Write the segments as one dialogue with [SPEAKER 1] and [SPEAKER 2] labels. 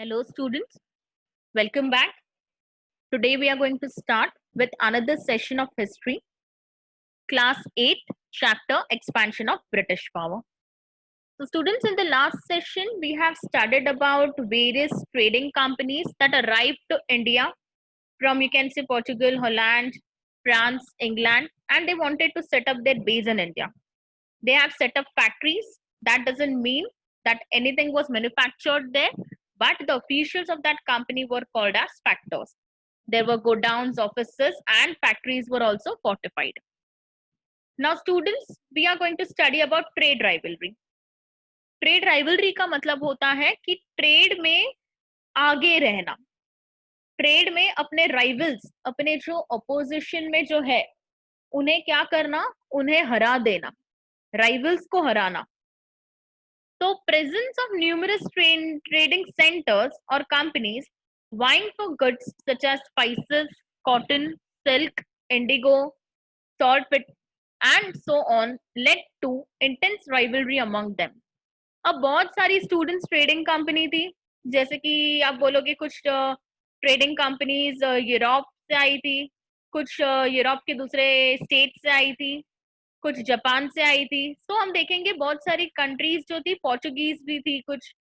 [SPEAKER 1] Hello, students. Welcome back. Today we are going to start with another session of history, class 8, chapter Expansion of British Power. So, students, in the last session, we have studied about various trading companies that arrived to India from, you can say, Portugal, Holland, France, England, and they wanted to set up their base in India. They have set up factories. That doesn't mean that anything was manufactured there, but the officials of that company were called as factors. There were godowns, offices, and factories were also fortified. Now, students, we are going to study about trade rivalry. Trade rivalry का मतलब होता है कि trade में आगे रहना, trade में अपने राइवल्स, अपने जो अपोजिशन में जो है उन्हें क्या करना, उन्हें हरा देना, राइवल्स को हराना. So, presence of numerous trading centers or companies vying for goods such as spices, cotton, silk, indigo, salt, and so on led to intense rivalry among them. अब बहुत सारी स्टूडेंट्स ट्रेडिंग कंपनी थी, जैसे कि आप बोलोगे कुछ ट्रेडिंग कंपनीज यूरोप से आई थी, कुछ यूरोप के दूसरे स्टेट से आई थी, कुछ जापान से आई थी. तो हम देखेंगे बहुत सारी कंट्रीज जो थी, पोर्चुगीज भी थी कुछ.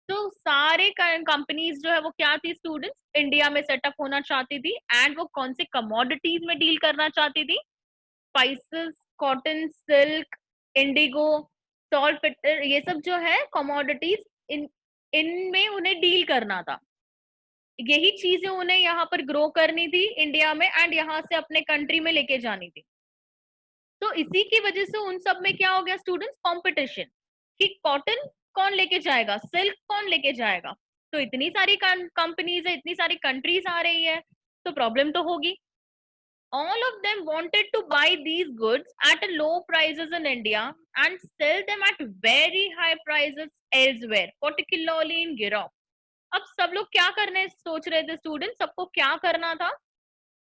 [SPEAKER 1] तो सारे कंपनीज जो है वो क्या थी स्टूडेंट्स, इंडिया में सेटअप होना चाहती थी. एंड वो कौन से कमोडिटीज में डील करना चाहती थी? Spices, cotton, silk, indigo, saltpetre, ये सब जो है कमोडिटीज, इनमें उन्हें डील करना था. यही चीजें उन्हें यहाँ पर ग्रो करनी थी इंडिया में एंड यहाँ से अपने कंट्री में लेके जानी थी. तो इसी की वजह से उन सब में क्या हो गया स्टूडेंट्स, कंपटीशन, कि कॉटन कौन लेके जाएगा, सिल्क कौन लेके जाएगा. तो इतनी सारी कंपनीज है, इतनी सारी कंट्रीज आ रही है, तो प्रॉब्लम तो होगी. All of them wanted to buy these goods at a low prices in India and sell them at very high prices elsewhere, particularly in Europe. अब सब लोग क्या करने सोच रहे थे स्टूडेंट, सबको क्या करना था,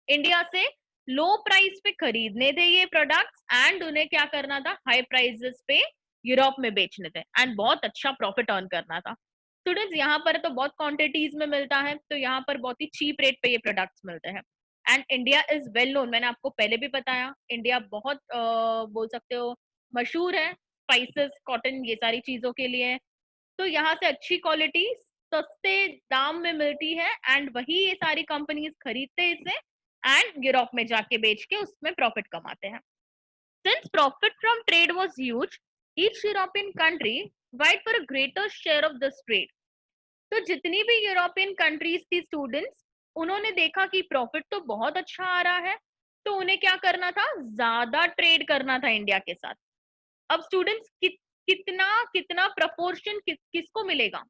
[SPEAKER 1] इंडिया से लो प्राइस पे खरीदने थे ये प्रोडक्ट्स एंड उन्हें क्या करना था, हाई प्राइसेस पे यूरोप में बेचने थे एंड बहुत अच्छा प्रॉफिट अर्न करना था. स्टूडेंट्स, यहाँ पर तो बहुत क्वांटिटीज में मिलता है, तो यहाँ पर बहुत ही चीप रेट पे ये प्रोडक्ट्स मिलते हैं. And India is well known, मैंने आपको पहले भी बताया, इंडिया बहुत बोल सकते हो मशहूर है स्पाइसेस, कॉटन, ये सारी चीजों के लिए. तो यहाँ से अच्छी क्वालिटी सस्ते दाम में मिलती है एंड वही ये सारी कंपनीज खरीदते हैं इसे एंड यूरोप में जाके बेच के उसमें प्रॉफिट कमाते हैं. Since profit from trade was huge, each European country wide for a greater share of this trade. तो जितनी भी यूरोपियन कंट्रीज थी स्टूडेंट्स, उन्होंने देखा कि प्रॉफिट तो बहुत अच्छा आ रहा है, तो उन्हें क्या करना था, ज्यादा ट्रेड करना था इंडिया के साथ. अब स्टूडेंट्स कितना कितना प्रपोर्शन किसको मिलेगा,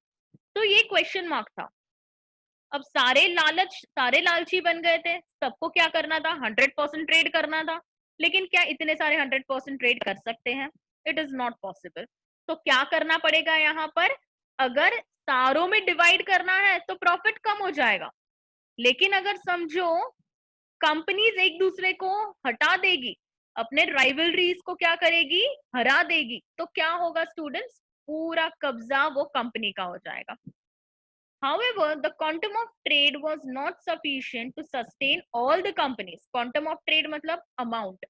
[SPEAKER 1] तो ये क्वेश्चन मार्क था. अब सारे लालची बन गए थे, सबको क्या करना था, 100% ट्रेड करना था. लेकिन क्या इतने सारे 100% ट्रेड कर सकते हैं? It is not possible. तो क्या करना पड़ेगा यहाँ पर, अगर सारों में डिवाइड करना है तो प्रॉफिट कम हो जाएगा. लेकिन अगर समझो कंपनीज एक दूसरे को हटा देगी, अपने राइवलरीज को क्या करेगी, हरा देगी, तो क्या होगा स्टूडेंट्स, पूरा कब्जा वो कंपनी का हो जाएगा. However, the quantum of trade was not sufficient to sustain all the companies. Quantum of trade मतलब amount,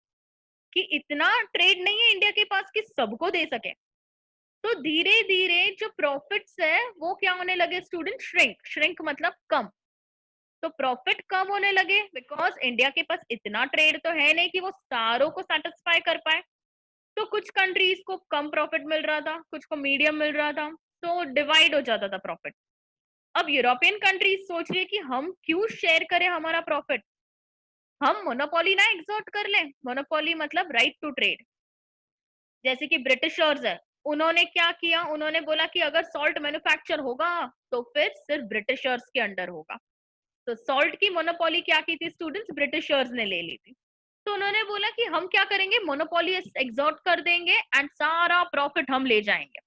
[SPEAKER 1] कि इतना ट्रेड नहीं है इंडिया के पास कि सबको दे सके. तो धीरे धीरे जो प्रॉफिट्स है वो क्या होने लगे स्टूडेंट, श्रिंक मतलब कम. तो प्रॉफिट कम होने लगे बिकॉज इंडिया के पास इतना ट्रेड तो है नहीं कि वो सारों को सेटिस्फाई कर पाए. तो कुछ कंट्रीज को कम प्रॉफिट मिल रहा था, कुछ को मीडियम मिल रहा था, तो डिवाइड हो जाता था प्रॉफिट. अब यूरोपियन कंट्रीज सोच रही है कि हम क्यों शेयर करें हमारा प्रॉफिट, हम मोनोपोली ना एग्जॉर्ट कर लें. मोनोपोली मतलब राइट टू ट्रेड. जैसे कि ब्रिटिशर्स है, उन्होंने क्या किया, उन्होंने बोला कि अगर सॉल्ट मैन्युफैक्चर होगा तो फिर सिर्फ ब्रिटिशर्स के अंडर होगा. तो सॉल्ट की मोनोपोली क्या की थी स्टूडेंट्स, ब्रिटिशर्स ने ले ली थी. तो उन्होंने बोला कि हम क्या करेंगे, मोनोपोली एग्जॉर्ट कर देंगे एंड सारा प्रॉफिट हम ले जाएंगे.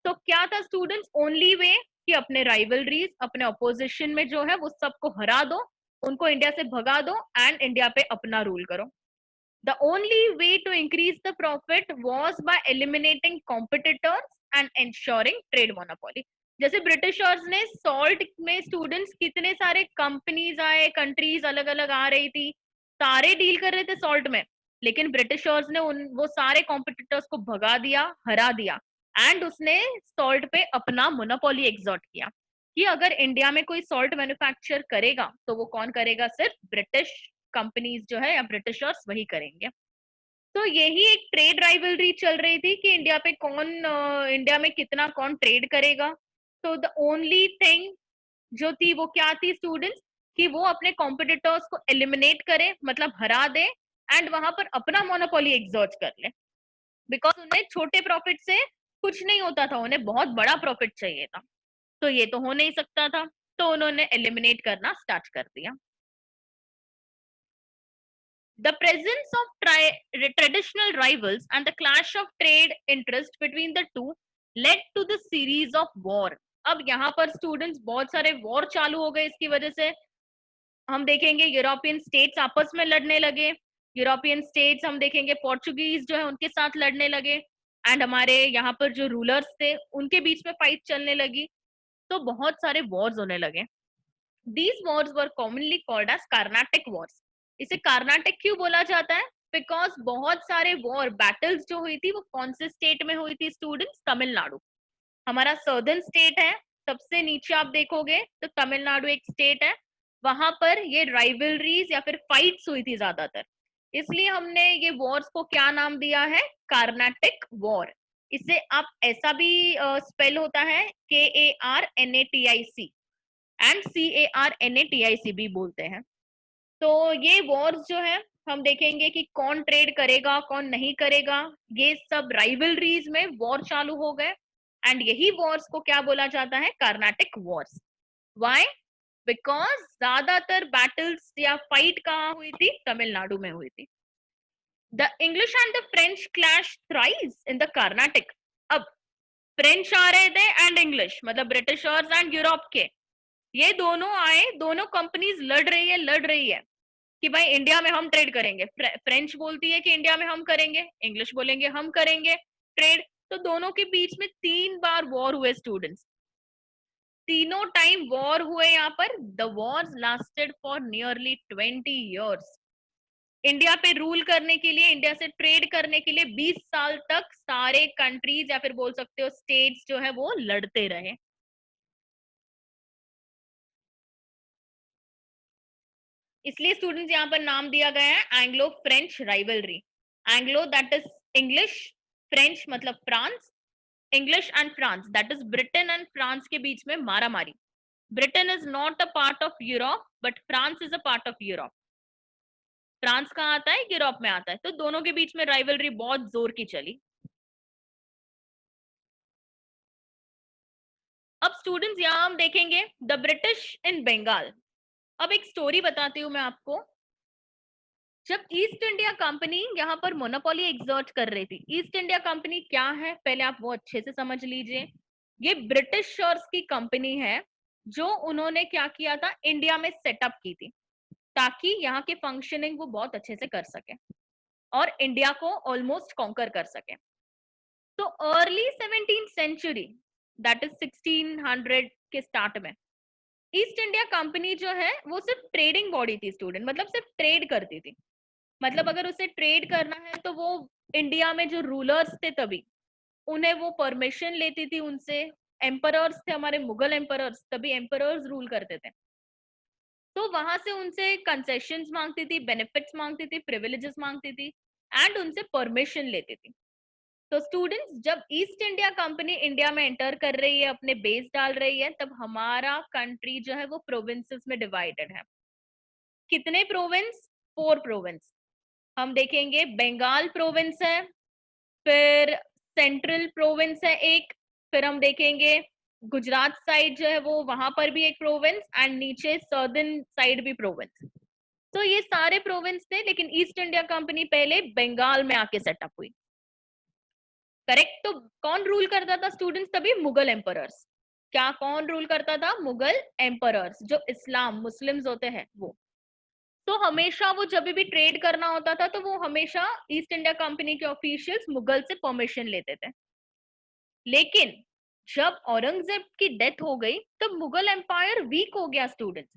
[SPEAKER 1] तो क्या था स्टूडेंट्स, ओनली वे कि अपने राइवलरीज, अपने अपोजिशन में जो है वो सबको हरा दो, उनको इंडिया से भगा दो एंड इंडिया पे अपना रूल करो. The only way to increase the profit was by eliminating competitors and ensuring trade monopoly. जैसे ब्रिटिशर्स ने सॉल्ट में स्टूडेंट्स कितने सारे कंपनीज आए, कंट्रीज अलग अलग आ रही थी, सारे डील कर रहे थे सॉल्ट में, लेकिन ब्रिटिशर्स ने वो सारे कॉम्पिटिटर्स को भगा दिया, हरा दिया, एंड उसने सॉल्ट पे अपना मोनोपोली एक्सर्ट किया कि अगर इंडिया में कोई सॉल्ट मैन्युफैक्चर करेगा तो वो कौन करेगा, सिर्फ ब्रिटिश कंपनीज जो है या ब्रिटिशर्स वही करेंगे। तो यही एक ट्रेड राइवलरी चल रही थी कि इंडिया पे कौन इंडिया में कितना कौन ट्रेड करेगा। तो द ओनली थिंग जो थी वो क्या थी स्टूडेंट्स, कि वो अपने कॉम्पिटिटर्स को एलिमिनेट करे, मतलब हरा दे, एंड वहां पर अपना मोनोपोली एक्सर्ट कर ले, बिकॉज उन्हें छोटे प्रॉफिट से कुछ नहीं होता था, उन्हें बहुत बड़ा प्रॉफिट चाहिए था। तो ये तो हो नहीं सकता था, तो उन्होंने एलिमिनेट करना स्टार्ट कर दिया। The presence of traditional rivals and the clash of trade interest between the two led to the series of war. अब यहाँ पर स्टूडेंट्स बहुत सारे वॉर चालू हो गए इसकी वजह से। हम देखेंगे यूरोपियन स्टेट्स आपस में लड़ने लगे, यूरोपियन स्टेट्स हम देखेंगे पोर्चुगीज जो है उनके साथ लड़ने लगे, एंड हमारे यहाँ पर जो रूलर्स थे उनके बीच में फाइट चलने लगी। तो बहुत सारे वॉर्स होने लगे। These wars were commonly called as Carnatic wars. इसे कार्नाटिक क्यों बोला जाता है? बिकॉज बहुत सारे वॉर बैटल्स जो हुई थी वो कौन से स्टेट में हुई थी स्टूडेंट्स? तमिलनाडु। हमारा सर्दर्न स्टेट है, सबसे नीचे आप देखोगे तो तमिलनाडु एक स्टेट है, वहां पर ये राइवलरीज या फिर फाइट्स हुई थी ज्यादातर, इसलिए हमने ये वॉर्स को क्या नाम दिया है? कार्नाटिक वॉर। इसे आप ऐसा भी स्पेल होता है KARNATIC एंड CARNATIC भी बोलते हैं। तो ये वॉर्स जो है हम देखेंगे कि कौन ट्रेड करेगा कौन नहीं करेगा, ये सब राइवलरीज में वॉर चालू हो गए, एंड यही वॉर्स को क्या बोला जाता है? कार्नाटिक वॉर्स। व्हाई? बिकॉज ज्यादातर बैटल्स या फाइट कहाँ हुई थी? तमिलनाडु में हुई थी। The English and the French clash thrice in the Carnatic. अब फ्रेंच आ रहे थे एंड इंग्लिश, मतलब ब्रिटिशर्स एंड यूरोप के, ये दोनों आए, दोनों कंपनीज लड़ रही है कि भाई इंडिया में हम ट्रेड करेंगे। फ्रेंच बोलती है कि इंडिया में हम करेंगे, इंग्लिश बोलेंगे हम करेंगे ट्रेड। तो दोनों के बीच में 3 बार वॉर हुए स्टूडेंट्स, तीनों टाइम वॉर हुए यहाँ पर। The Wars lasted for nearly 20 years। India पे रूल करने के लिए, इंडिया से ट्रेड करने के लिए 20 साल तक सारे कंट्रीज या फिर बोल सकते हो स्टेट्स जो है वो लड़ते रहे। इसलिए स्टूडेंट्स यहाँ पर नाम दिया गया है Anglo French rivalry. Anglo that is English, French मतलब France, English and France that is Britain and France के बीच में मारा मारी। Britain is not a part of Europe but France is a part of Europe. France कहाँ आता है? Europe में आता है। तो दोनों के बीच में राइवलरी बहुत जोर की चली। अब स्टूडेंट्स यहाँ हम देखेंगे द ब्रिटिश इन बंगाल। अब एक स्टोरी बताती हूँ मैं आपको। जब ईस्ट इंडिया कंपनी यहाँ पर मोनोपोली एक्सर्ट कर रही थी, ईस्ट इंडिया कंपनी क्या है पहले आप वो अच्छे से समझ लीजिए। ये ब्रिटिशर्स की कंपनी है जो उन्होंने क्या किया था, इंडिया में सेटअप की थी ताकि यहाँ के फंक्शनिंग वो बहुत अच्छे से कर सके और इंडिया को ऑलमोस्ट कॉन्कर कर सके। तो early 17th century that is 1600 के स्टार्ट में ईस्ट इंडिया कंपनी जो है वो सिर्फ ट्रेडिंग बॉडी थी स्टूडेंट, मतलब सिर्फ ट्रेड करती थी। मतलब अगर उसे ट्रेड करना है तो वो इंडिया में जो रूलर्स थे तभी उन्हें वो परमिशन लेती थी उनसे। एम्परर्स थे हमारे मुगल एम्परर्स, तभी एम्परर्स रूल करते थे, तो वहां से उनसे कंसेशंस मांगती थी, बेनिफिट्स मांगती थी, प्रिविलेजेस मांगती थी, एंड उनसे परमिशन लेती थी। तो स्टूडेंट्स जब ईस्ट इंडिया कंपनी इंडिया में एंटर कर रही है, अपने बेस डाल रही है, तब हमारा कंट्री जो है वो प्रोविंसेस में डिवाइडेड है। कितने प्रोविंस? 4 प्रोविंस। हम देखेंगे बंगाल प्रोविंस है, फिर सेंट्रल प्रोविंस है एक, फिर हम देखेंगे गुजरात साइड जो है वो वहां पर भी एक प्रोविंस, एंड नीचे सर्दर्न साइड भी प्रोविंस। तो ये सारे प्रोविंस थे, लेकिन ईस्ट इंडिया कंपनी पहले बंगाल में आके सेटअप हुई। करेक्ट। तो कौन रूल करता था स्टूडेंट्स तभी? मुगल एम्परर्स। क्या कौन रूल करता था? मुगल एम्परर्स, जो इस्लाम मुस्लिम्स होते हैं वो। तो हमेशा वो जब भी ट्रेड करना होता था तो वो हमेशा ईस्ट इंडिया कंपनी के ऑफिशियल्स मुगल से परमिशन लेते थे। लेकिन जब औरंगजेब की डेथ हो गई तब मुगल एम्पायर वीक हो गया स्टूडेंट्स,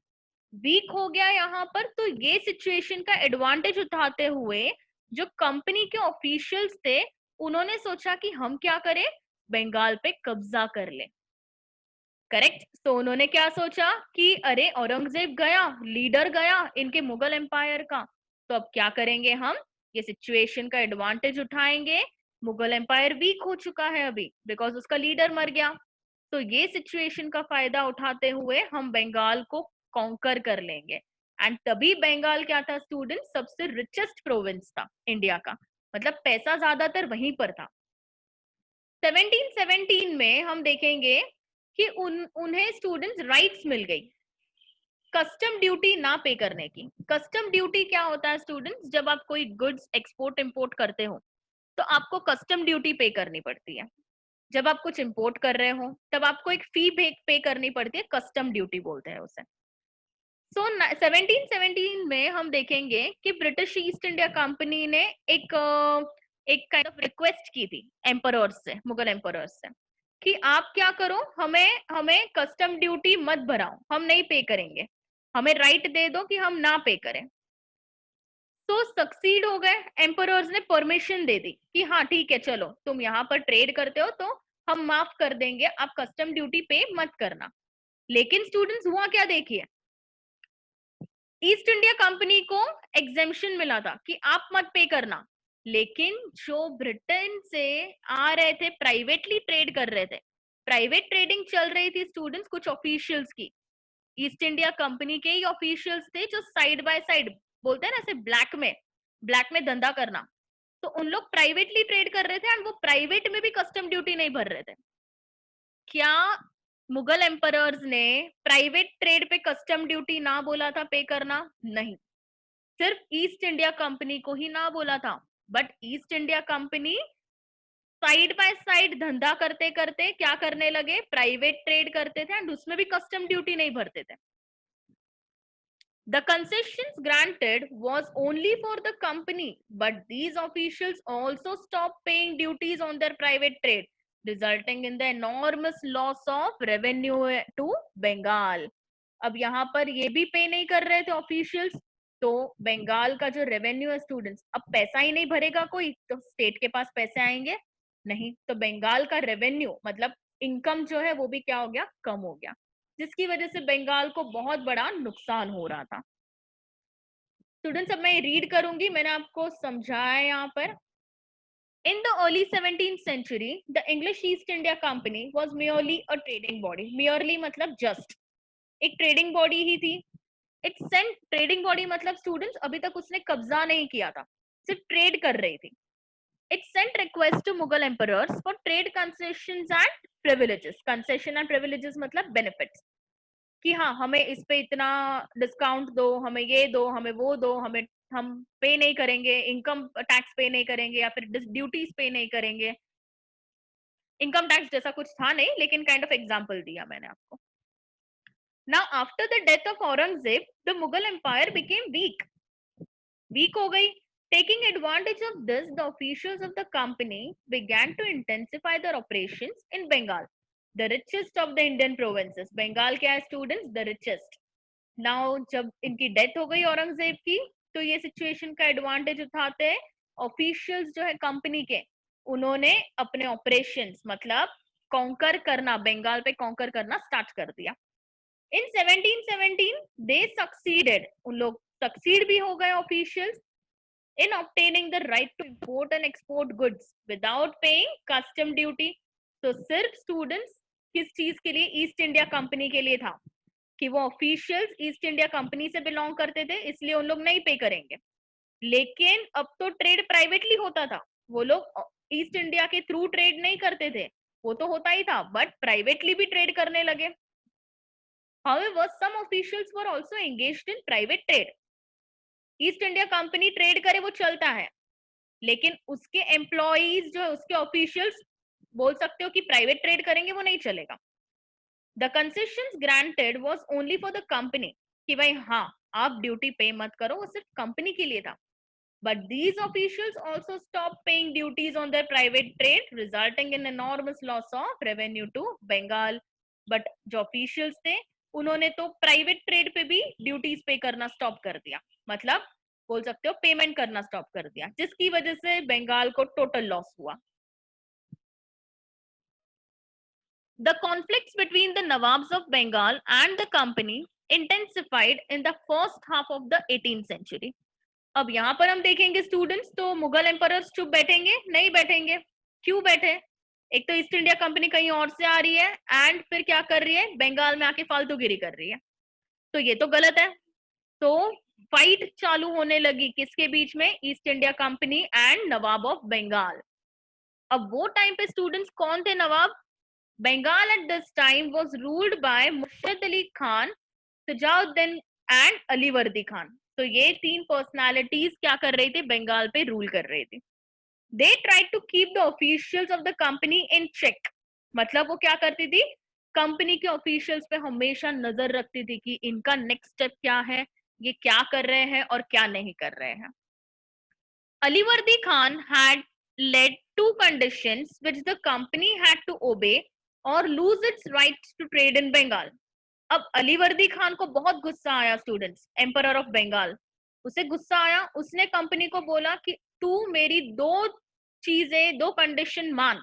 [SPEAKER 1] वीक हो गया यहाँ पर। तो ये सिचुएशन का एडवांटेज उठाते हुए जो कंपनी के ऑफिशियल्स थे उन्होंने सोचा कि हम क्या करें, बंगाल पे कब्जा कर ले। करेक्ट। तो उन्होंने क्या सोचा कि अरे औरंगजेब गया, लीडर गया इनके मुगल एम्पायर का, तो अब क्या करेंगे हम, ये सिचुएशन का एडवांटेज उठाएंगे। मुगल एम्पायर वीक हो चुका है अभी बिकॉज उसका लीडर मर गया, तो ये सिचुएशन का फायदा उठाते हुए हम बंगाल को कॉन्कर कर लेंगे। एंड तभी बंगाल क्या था स्टूडेंट, सबसे रिचेस्ट प्रोविंस था इंडिया का, मतलब पैसा ज्यादातर वहीं पर था। 1717 में हम देखेंगे कि उन्हें स्टूडेंट्स राइट्स मिल गई कस्टम ड्यूटी ना पे करने की। कस्टम ड्यूटी क्या होता है स्टूडेंट्स, जब आप कोई गुड्स एक्सपोर्ट इंपोर्ट करते हो तो आपको कस्टम ड्यूटी पे करनी पड़ती है। जब आप कुछ इंपोर्ट कर रहे हो तब आपको एक फी पे करनी पड़ती है, कस्टम ड्यूटी बोलते हैं उसे। सो 1717 में हम देखेंगे कि ब्रिटिश ईस्ट इंडिया कंपनी ने एक काइंड ऑफ रिक्वेस्ट की थी एम्परर्स से, मुगल एम्परर्स से, कि आप क्या करो, हमें हमें कस्टम ड्यूटी मत भराओ, हम नहीं पे करेंगे, हमें राइट दे दो कि हम ना पे करें। तो सक्सीड हो गए, एम्परर्स ने परमिशन दे दी कि हाँ ठीक है चलो तुम यहाँ पर ट्रेड करते हो तो हम माफ कर देंगे, आप कस्टम ड्यूटी पे मत करना। लेकिन स्टूडेंट्स हुआ क्या देखिए, ईस्ट इंडिया कंपनी को एग्जेम्पशन मिला था कि आप मत पे करना, लेकिन जो ब्रिटेन से आ रहे थे प्राइवेटली ट्रेड कर रहे थे, प्राइवेट ट्रेडिंग चल रही थी स्टूडेंट्स कुछ ऑफिशियल्स की, ईस्ट इंडिया कंपनी के ही ऑफिशियल्स थे जो साइड बाय साइड बोलते हैं ना ऐसे ब्लैक में धंधा करना, तो उन लोग प्राइवेटली ट्रेड कर रहे थे एंड वो प्राइवेट में भी कस्टम ड्यूटी नहीं भर रहे थे। क्या मुगल एम्परर्स ने प्राइवेट ट्रेड पे कस्टम ड्यूटी ना बोला था पे करना? नहीं, सिर्फ ईस्ट इंडिया कंपनी को ही ना बोला था। But east India company side by side धंधा करते करते क्या करने लगे, प्राइवेट ट्रेड करते थे एंड उसमें भी कस्टम ड्यूटी नहीं भरते थे। The concessions granted was only for the company, but these officials also stopped paying duties on their private trade, resulting in the enormous loss of revenue to Bengal. अब यहाँ पर ये भी पे नहीं कर रहे थे ऑफिशियल्स, तो बंगाल का जो रेवेन्यू है स्टूडेंट्स, अब पैसा ही नहीं भरेगा कोई तो स्टेट के पास पैसे आएंगे नहीं, तो बंगाल का रेवेन्यू मतलब इनकम जो है वो भी क्या हो गया, कम हो गया, जिसकी वजह से बंगाल को बहुत बड़ा नुकसान हो रहा था। स्टूडेंट्स अब मैं रीड करूंगी, मैंने आपको समझाया यहाँ पर। In the early 17th century, the English East India Company was merely a trading body. Merely मतलब just एक ट्रेडिंग बॉडी ही थी। इट सेंट, ट्रेडिंग बॉडी मतलब स्टूडेंट्स अभी तक उसने कब्जा नहीं किया था, सिर्फ ट्रेड कर रही थी। It sent request to Mughal emperors for trade concessions and privileges. Concession and privileges मतलब बेनिफिट्स, कि हाँ हमें इस पे इतना डिस्काउंट दो, हमें ये दो, हमें वो दो, हमें हम पे नहीं करेंगे, इनकम टैक्स पे नहीं करेंगे या फिर ड्यूटीज पे नहीं करेंगे। इनकम टैक्स जैसा कुछ था नहीं, लेकिन काइंड ऑफ एग्जांपल दिया मैंने आपको। Now after the death of Aurangzeb the Mughal empire became weak हो गई। Taking advantage of this, the officials of the company began to intensify their operations in Bengal, the richest of the Indian provinces. Bengal क्या है students? The richest. Now जब इनकी death हो गई औरंगजेब की, तो ये सिचुएशन का एडवांटेज उठाते हैं ऑफिशियल्स जो है कंपनी के, उन्होंने अपने ऑपरेशंस मतलब कॉन्कर करना, बंगाल पे कॉन्कर करना स्टार्ट कर दिया। इन 1717 दे सक्सीडेड, उन लोग सक्सीड भी हो गए officials in obtaining the right to import and export goods without paying custom duty। तो सिर्फ स्टूडेंट्स किस चीज के लिए, ईस्ट इंडिया कंपनी के लिए था कि वो ऑफिशियल्स ईस्ट इंडिया कंपनी से बिलोंग करते थे, इसलिए उन लोग नहीं पे करेंगे। लेकिन अब तो ट्रेड प्राइवेटली होता था, वो लोग ईस्ट इंडिया के थ्रू ट्रेड नहीं करते थे, वो तो होता ही था बट प्राइवेटली भी ट्रेड करने लगे। However, some officials were also engaged in private trade। East India company trade करे वो चलता है, लेकिन उसके एम्प्लॉइज जो है, उसके ऑफिशियल्स बोल सकते हो कि प्राइवेट ट्रेड करेंगे, वो नहीं चलेगा। The concessions granted was only for the company, कि भाई हाँ आप ड्यूटी पे मत करो, वो सिर्फ कंपनी के लिए था। But these officials also stopped paying duties on their private trade, resulting in enormous loss of revenue to Bengal. But जो officials थे उन्होंने तो प्राइवेट ट्रेड पे भी ड्यूटीज पे करना स्टॉप कर दिया, मतलब बोल सकते हो पेमेंट करना स्टॉप कर दिया, जिसकी वजह से बंगाल को टोटल लॉस हुआ. The conflicts between the Nawabs of Bengal and the company intensified in the first half of the 18th century. अब यहाँ पर हम देखेंगे स्टूडेंट्स, तो मुगल एम्परर्स चुप बैठेंगे? नहीं बैठेंगे. क्यों बैठे? एक तो ईस्ट इंडिया कंपनी कहीं और से आ रही है एंड फिर क्या कर रही है, बंगाल में आके फालतूगिरी कर रही है, तो ये तो गलत है. तो फाइट चालू होने लगी किसके बीच में, east India company and Nawab of Bengal. अब वो टाइम पे स्टूडेंट्स कौन थे नवाब? Bengal at this time was ruled by Murshid Ali Khan, Sajauddin and Ali Vardi Khan. तो ये तीन पर्सनालिटीज क्या कर रही थी, बंगाल पे रूल कर रही थी. They tried to keep the officials of the company in check. मतलब वो क्या करती थी, कंपनी के ऑफिशियल्स पे हमेशा नजर रखती थी कि इनका नेक्स्ट स्टेप क्या है, ये क्या कर रहे हैं और क्या नहीं कर रहे हैं. Alivardi Khan had led two conditions which the company had to obey or lose its rights to trade in Bengal. अब अलीवर्दी खान को बहुत गुस्सा आया स्टूडेंट्स, एम्परर ऑफ बंगाल, उसे गुस्सा आया. उसने कंपनी को बोला कि तू मेरी दो चीजें, दो कंडीशन मान.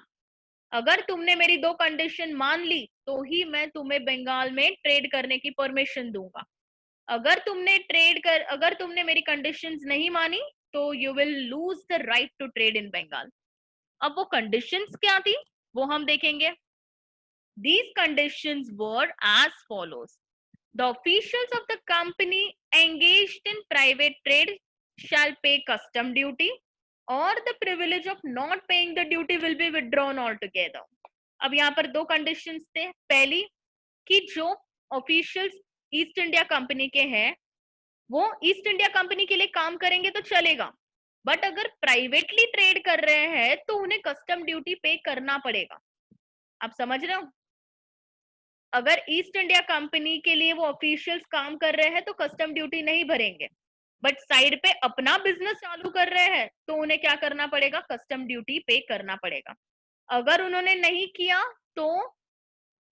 [SPEAKER 1] अगर तुमने मेरी दो कंडीशन मान ली तो ही मैं तुम्हें बंगाल में ट्रेड करने की परमिशन दूंगा. अगर तुमने मेरी कंडीशंस नहीं मानी तो you will lose the right to trade in Bengal. अब वो कंडीशंस क्या थी वो हम देखेंगे. These conditions were as follows. The officials of the company engaged in private trade shall pay custom duty or the privilege of not paying the duty will be withdrawn altogether. अब यहाँ पर दो conditions थे. पहली कि जो officials east India company के हैं वो ईस्ट इंडिया कंपनी के लिए काम करेंगे तो चलेगा, बट अगर प्राइवेटली ट्रेड कर रहे हैं तो उन्हें कस्टम ड्यूटी पे करना पड़ेगा. आप समझ रहे हो, अगर ईस्ट इंडिया कंपनी के लिए वो ऑफिशियल्स काम कर रहे हैं तो कस्टम ड्यूटी नहीं भरेंगे, बट साइड पे अपना बिजनेस चालू कर रहे हैं तो उन्हें क्या करना पड़ेगा, कस्टम ड्यूटी पे करना पड़ेगा. अगर उन्होंने नहीं किया तो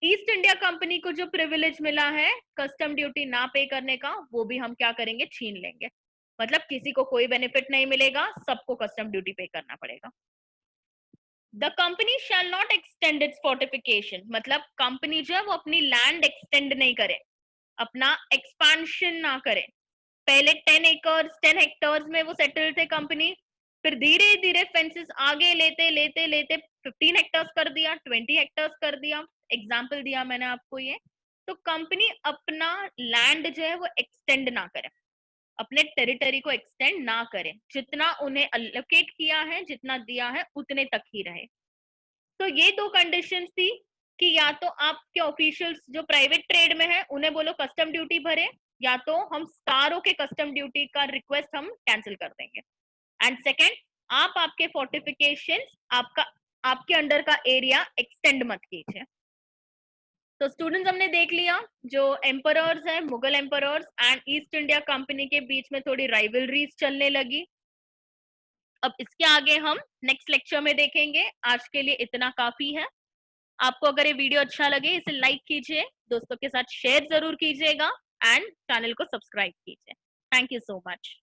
[SPEAKER 1] ईस्ट इंडिया कंपनी को जो प्रिविलेज मिला है कस्टम ड्यूटी ना पे करने का, वो भी हम क्या करेंगे, छीन लेंगे. मतलब किसी को कोई बेनिफिट नहीं मिलेगा, सबको कस्टम ड्यूटी पे करना पड़ेगा. The company shall not extend it's fortification, मतलब कंपनी जो है वो अपनी लैंड एक्सटेंड नहीं करे, अपना एक्सपांशन ना करे. पहले 10 हेक्टर्स में वो सेटल थे कंपनी, फिर धीरे धीरे फेंसेस आगे लेते लेते लेते 15 हेक्टर्स कर दिया, 20 हेक्टर्स कर दिया. एग्जाम्पल दिया मैंने आपको ये. तो कंपनी अपना लैंड जो है वो एक्सटेंड ना करे, अपने टेरिटरी को एक्सटेंड ना करे, जितना उन्हें अलोकेट किया है, जितना दिया है उतने तक ही रहे. तो ये दो कंडीशंस थी कि या तो आपके ऑफिशियल्स जो प्राइवेट ट्रेड में है उन्हें बोलो कस्टम ड्यूटी भरे, या तो हम सारों के कस्टम ड्यूटी का रिक्वेस्ट हम कैंसिल कर देंगे. एंड सेकेंड, आप आपके फोर्टिफिकेशंस, आपके अंडर का एरिया एक्सटेंड मत कीजिए. तो स्टूडेंट्स हमने देख लिया जो एम्परर्स है, Mughal emperors and east India company के बीच में थोड़ी राइवलरीज चलने लगी. अब इसके आगे हम नेक्स्ट लेक्चर में देखेंगे. आज के लिए इतना काफी है. आपको अगर ये वीडियो अच्छा लगे इसे लाइक कीजिए, दोस्तों के साथ शेयर जरूर कीजिएगा एंड चैनल को सब्सक्राइब कीजिए. Thank you so much.